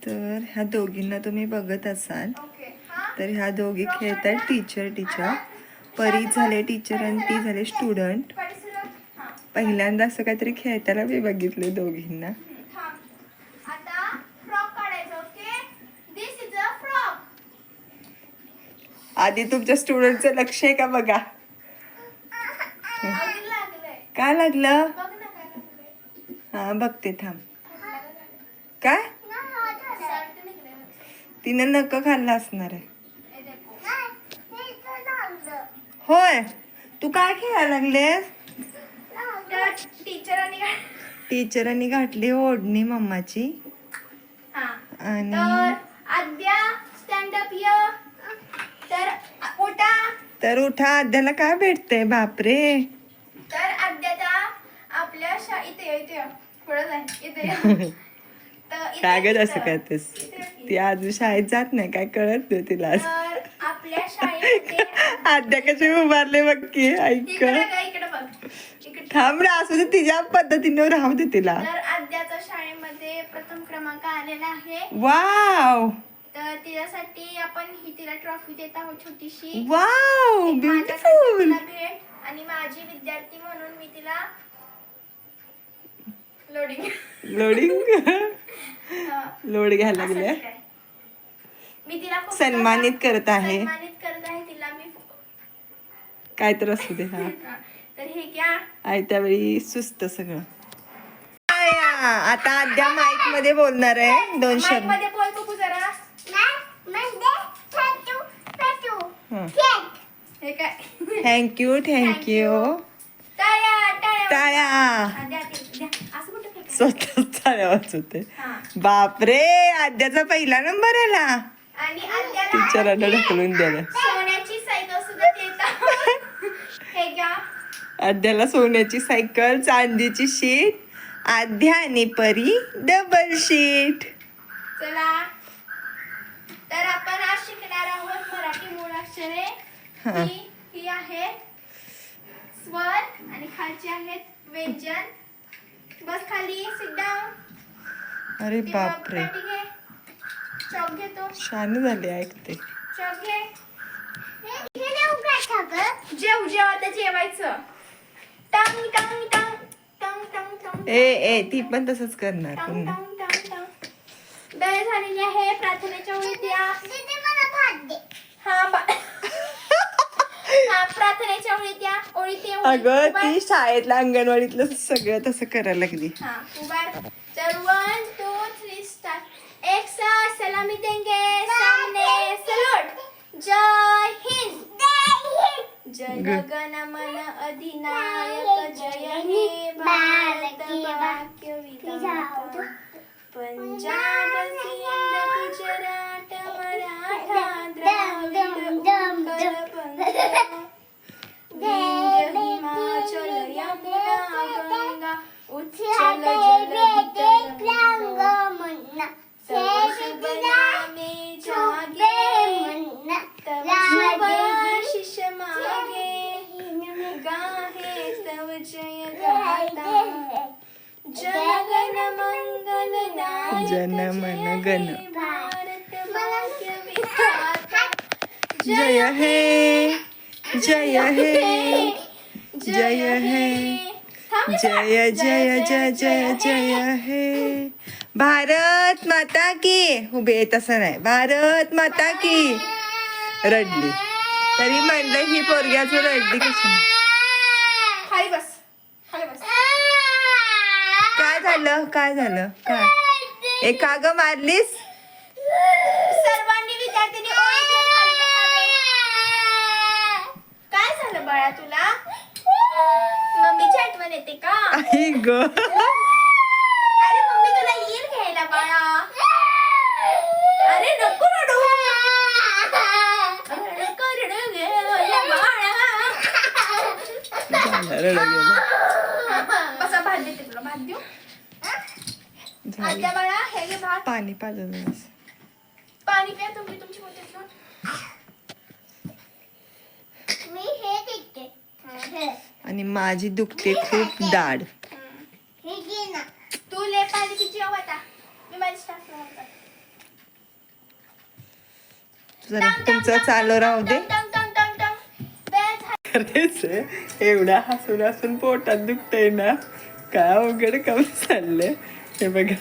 तर ह्या दोघींना तुम्ही बघत असाल तर ह्या दोघी खेळतात टीचर. परी झाले टीचर आणि ती झाले स्टुडंट. पहिल्यांदा असं काहीतरी खेळताना मी बघितले दोघींना. आधी तुमच्या स्टुडंटचं लक्ष आहे का बघा. काय लागलं? हा बघते थांब. काय तिनं नक खाल्लं असणार आहे. होय तू काय खेळायला लागलेस? टीचरांनी घातली ओढणी मम्माची. आणि तर उठा. आद्याला काय भेटते? बापरे. तर आद्याचा आपल्या काय गं असं करतेस? ती अजून शाळेत जात नाही, काय कळत नाही तिला. आपल्या शाळेमध्ये आद्या कशी उभारले बघ की. ऐक इकडे बघ. थांब रे, असू दे तिच्या पद्धतीने राहू दे तिला. तर आद्याचा शाळेमध्ये प्रथम क्रमांक आलेला आहे. वाव. तर तिच्यासाठी आपण तिला ट्रॉफी देत आहोत छोटीशी. Wow beautiful. भेट आणि माझी विद्यार्थी म्हणून मी तिला लोड घ्यायला लागले. मी तिला सन्मानित करत आहे तिला मी. काय तर असू दे. हा तर हे क्या आहे त्यावेळी सुस्त सगळं. आता आद्या माईक मध्ये बोलणार आहे 2 शब्द. मध्ये बोल बघू जरा. हे काय? थँक्यू. टाळ्या. असं कुठं फेकायचं? स्वतः टाळ्या वाजवते. बापरे, आद्याचा पहिला नंबर आला. आणि आद्याला टीचरांना ढकलून द्यायला. सोन्याची सायकल सुद्धा देतात. हे घ्या. आद्याला सोन्याची सायकल, चांदीची शीट. आद्या आणि परी डबल शीट. चला तर आपण आज शिकणार आहोत मराठी मूळाक्षरे. ही आहेत स्वर आणि खालची आहेत व्यंजन. बस खाली, सिट डाऊन. अरे बापरे, चॉक घेतो. छान झाले. ऐकते. चॉक घे. जेव आता जेवायचं. टंग टंग टंग टंग टंग टंग. ए ती पण तसंच करणार टंग पुन्हा. टंग टंग टंग. वेळ झालेली आहे प्रार्थनेच्या ओळीत या. प्रार्थनेच्या ओळीत या. अगं ती शाळेतल्या अंगणवाडीतलं सगळं तसं करायला लागली. उभार. तर 1 2 3 स्टार्ट. एक साथ सलामी देंगे. सामने सलूट. जय हिंद. जय गण मन अधिनायक. जय हे भारत वाक्य विधाता. पंजाब सिंध गुजरात मराठा द्राविड उत्कल पंजाब. विंध्य हिमाचल यमुना गंगा उच्चल जलधितरंगा. तव शुभ नामे जागे. तव शुभ आशीष मागे. गाहे तव जय गाथा. जनगण मंगलदायक. जनमन गण. भारत भाग्य विधाता. जय हे. जय हे. जय हे. जय जय जय जय जय हे. भारत माता की. उभे तसं नाही. भारत माता की. रडली तरी म्हणलं ही पोरगी अजून रडली कशी. खाली बस. खाली बस. काय झालं काय एका ग मारलीस. सर्वांनी विद्यार्थ्यांनी ओळी घेऊन खाली बसावे. काय झालं बाळा तुला? मम्मीची आठवण येते का? आई ग. अरे मम्मी तुला येईल घ्यायला बाळा. अरे नको रडू. नको रडू गे बाळा. बसा भात देते तुला. भात देऊ. आद्या बाळा हे घे भात. पाणी पाजलं. पाणी प्या तुम्ही तुमची मोठी घेऊन. मी हे देते. आणि माझी दुखते खूप दाढ. हे घे ना. तू ले पाणी की जेव आता. मी माझी स्टाफ जरा तुमचं चालू राहू दे. टंग टंग टंग टंग. बेल झाली. खरेच एवढा हसून हसून पोटात दुखतंय ना, काय अवघड काम चाललंय. हे बघा,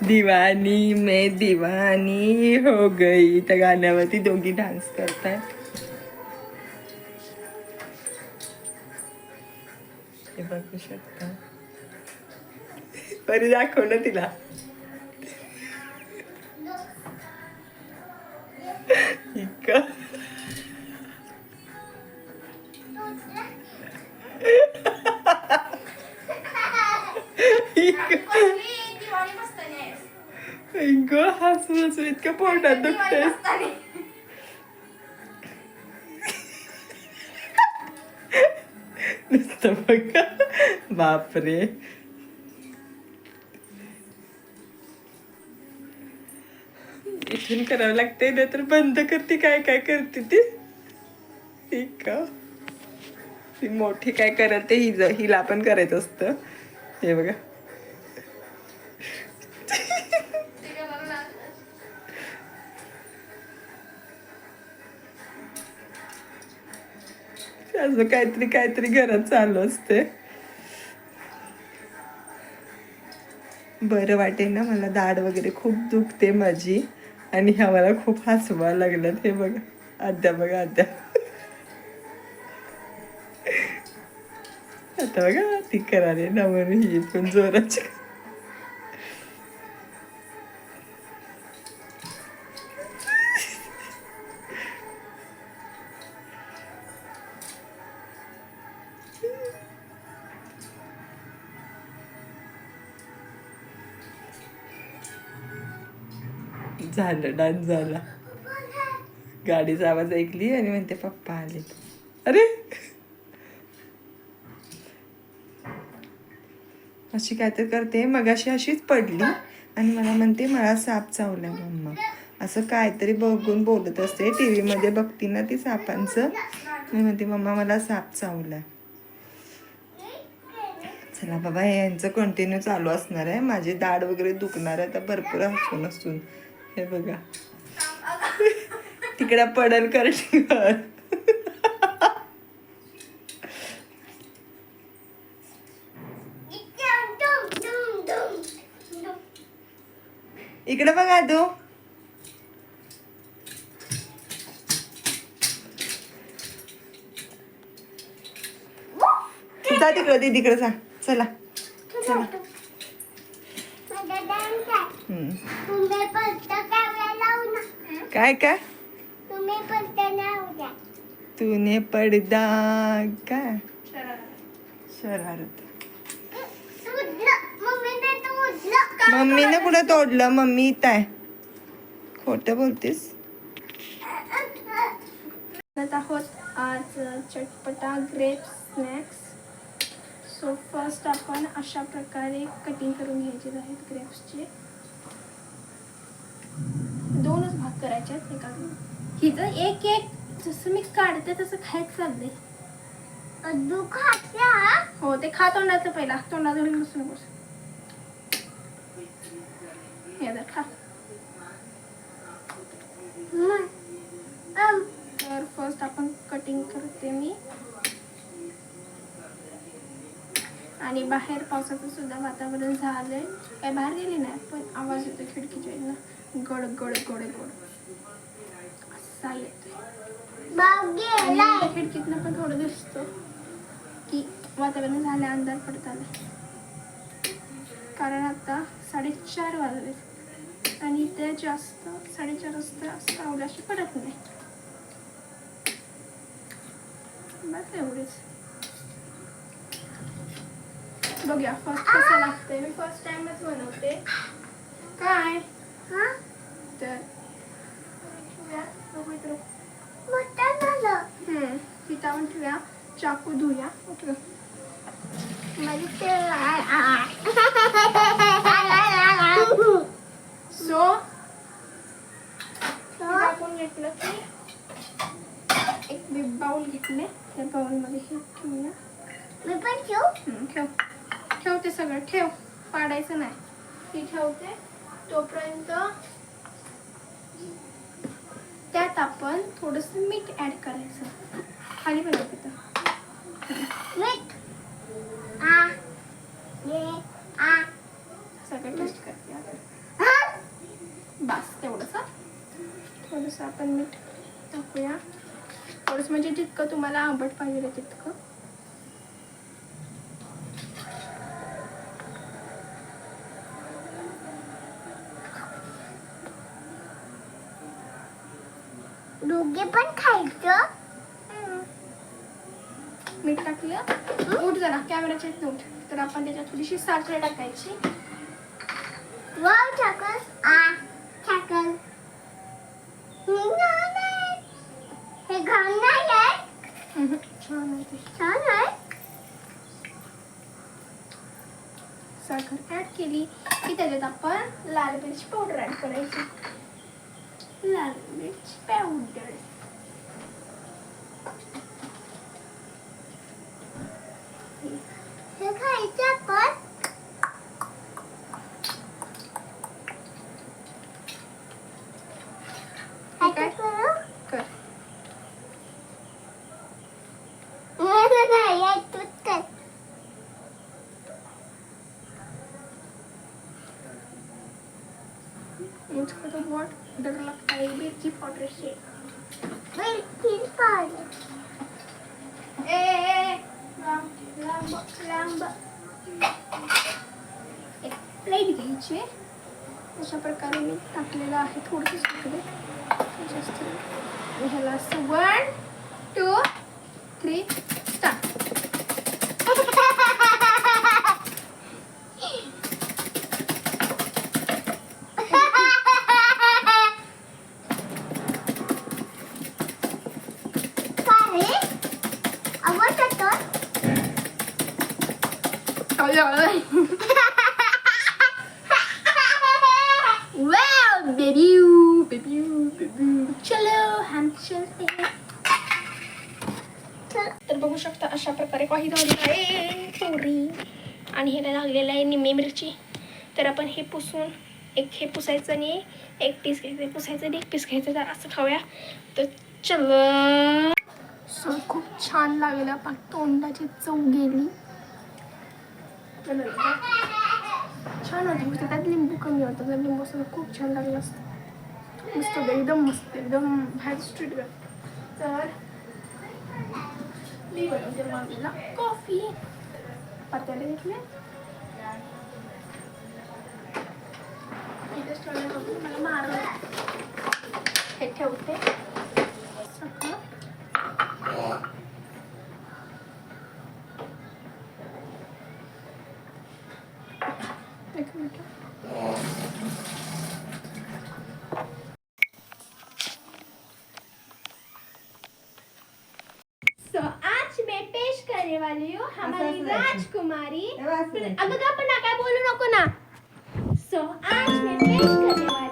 दिवानी मैं दिवानी हो गई, त्या गाण्यावरती दोघी डान्स करतायत. हे बघू शकता. परी दाखव ना तिला. इतकं दिवाळी मस्तानी आहे. इतकं हसून हसून इतकं पोटात दुखतंय. मस्तानी. नुसतं बघा, बापरे. इथून करावं लागतंय ना, तर बंद करते. काय काय करते ती. ठीक आहे. ती मोठी काय करते, हिला पण करायचं असतं. हे बघा, असं काहीतरी काहीतरी घरात चालू असते. बरं वाटेल ना मला. दाढ वगैरे खूप दुखते माझी, आणि ह्या मला खूप हसवा लागल्यात. हे बघा, आद्या बघा, आद्या. आता बघा ती कराले ना, म्हणून ही पण जोराची. झालं, डान्स झाला. गाडीचा आवाज ऐकली आणि म्हणते पप्पा आले. अरे, अशी काय तर करते. मगाशी अशीच पडली आणि मला म्हणते मला साप चावलाय मम्मा. असं काहीतरी बघून बोलत असते. टीव्ही मध्ये बघती ना ती सापांचं. मी म्हणते मम्मा मला साप चावलाय. चला बाबा, यांचं कंटिन्यू चालू असणार आहे. माझी दाढ वगैरे दुखणार आहे आता भरपूर हसून हसून. हे बघा, तिकडे पडल करशीवर. इकडे बघा तू. जा तिकडे, दीदीकडे जा. चला चला. काय काय तूने पडदा काय शरारत. मम्मीने कुठं तोडलं? मम्मी इथं आहे. खोटं बोलतेस. आहोत आज चटपटा ग्रेप स्नॅक्स. सो फर्स्ट आपण अशा प्रकारे कटिंग करून घ्यायचे आहेत ग्रेप्सचे. दोनच भाग करायचे आहेत एका. हिचं एक एक जसं मी काढते तसं खायचं चाललंय. हो, ते खा तोंडाचं पहिला. तोंडात घालून बसू नकोस. हे जर खा. तर फर्स्ट आपण कटिंग करते मी. आणि बाहेर पावसाचं सुद्धा वातावरण झालंय. काय बाहेर गेली नाही, पण आवाज येतो खिडकीच्या इथनं. गड गड गड गड असा येतोय. खिडकीतनं पण थोडं दिसतो की वातावरण झालं, अंधार पडत आलाय. कारण आता 4:30 वाजले आणि ते जास्त 4:30 वाजता सावल्याशी पडत नाही. बस एवढेच. बघूया फर्स्ट कसं लागतंय. मी फर्स्ट टाइमच बनवते. काय तर पिठावून ठेवूया. चाकू धुया. ओके. सो टाकून घेतलं की एक बाउल घेतले. त्या बाउलमध्ये हे ठेवूया. ठेव ठेव ते सगळं ठेव. पाडायचं नाही. ती ठेवते तोपर्यंत त्यात आपण थोडंसं मीठ ॲड करायचं. खाली पण येतं मीठ. सगळं टेस्ट करते आता. बस तेवढंच. थोडंसं आपण मीठ टाकूया. थोडंसं म्हणजे जितकं तुम्हाला आंबट पाहिजे तितकं. दोघे पण खायचं. मीठ टाकलं. उठ जरा कॅमेराच्या इथं उठ. तर आपण त्याच्यात थोडीशी साखर टाकायची. वाव टाकल. टाकल. हे घाण नाही आहे. छान आहे ते. छान आहे. साखर ऍड केली की त्याच्यात आपण लाल मिरची पावडर ऍड करायची. लाल मिरची पावडर. हे खायचं आपण. काय करू? कर. मुझको तो बहुत डर लगता है मिर्ची पाउडर से. मिर्ची पाउडर. लांब लांब. एक प्लेट घ्यायची. अशा प्रकारे मी टाकलेलं आहे थोडंसं साखर. जास्त ह्याला असं 1 2 3 start. Wow baby baby baby. चलो हम चलते हैं. तर बघू शकता अशा प्रकारे काही झालेलं आहे पोरी. आणि ह्याला लागलेलं आहे निम्मी मिरची. तर आपण हे पुसून हे पुसायचं आणि एक पीस घ्यायचं. पुसायचं आणि एक पीस घ्यायचं. तर असं खाऊया. तर चलो. खूप छान लागलं. पण तोंडाची चव गेली. छान होतं. त्यात लिंबू कमी होतं. जर लिंबू असं खूप छान लागलं असतं. मस्त एकदम मस्त एकदम बाहेर स्ट्रीट वेअर. तर मी बनवते मम्मीला कॉफी. पात्याला घेतले. मला मारलं. हे ठेवते. सगळं एक मिनिट. So, आज मैं पेश करने वाली हूँ हमारी राजकुमारी. अगं पण ना काय बोलू नको ना. So, आज मैं पेश करने वाली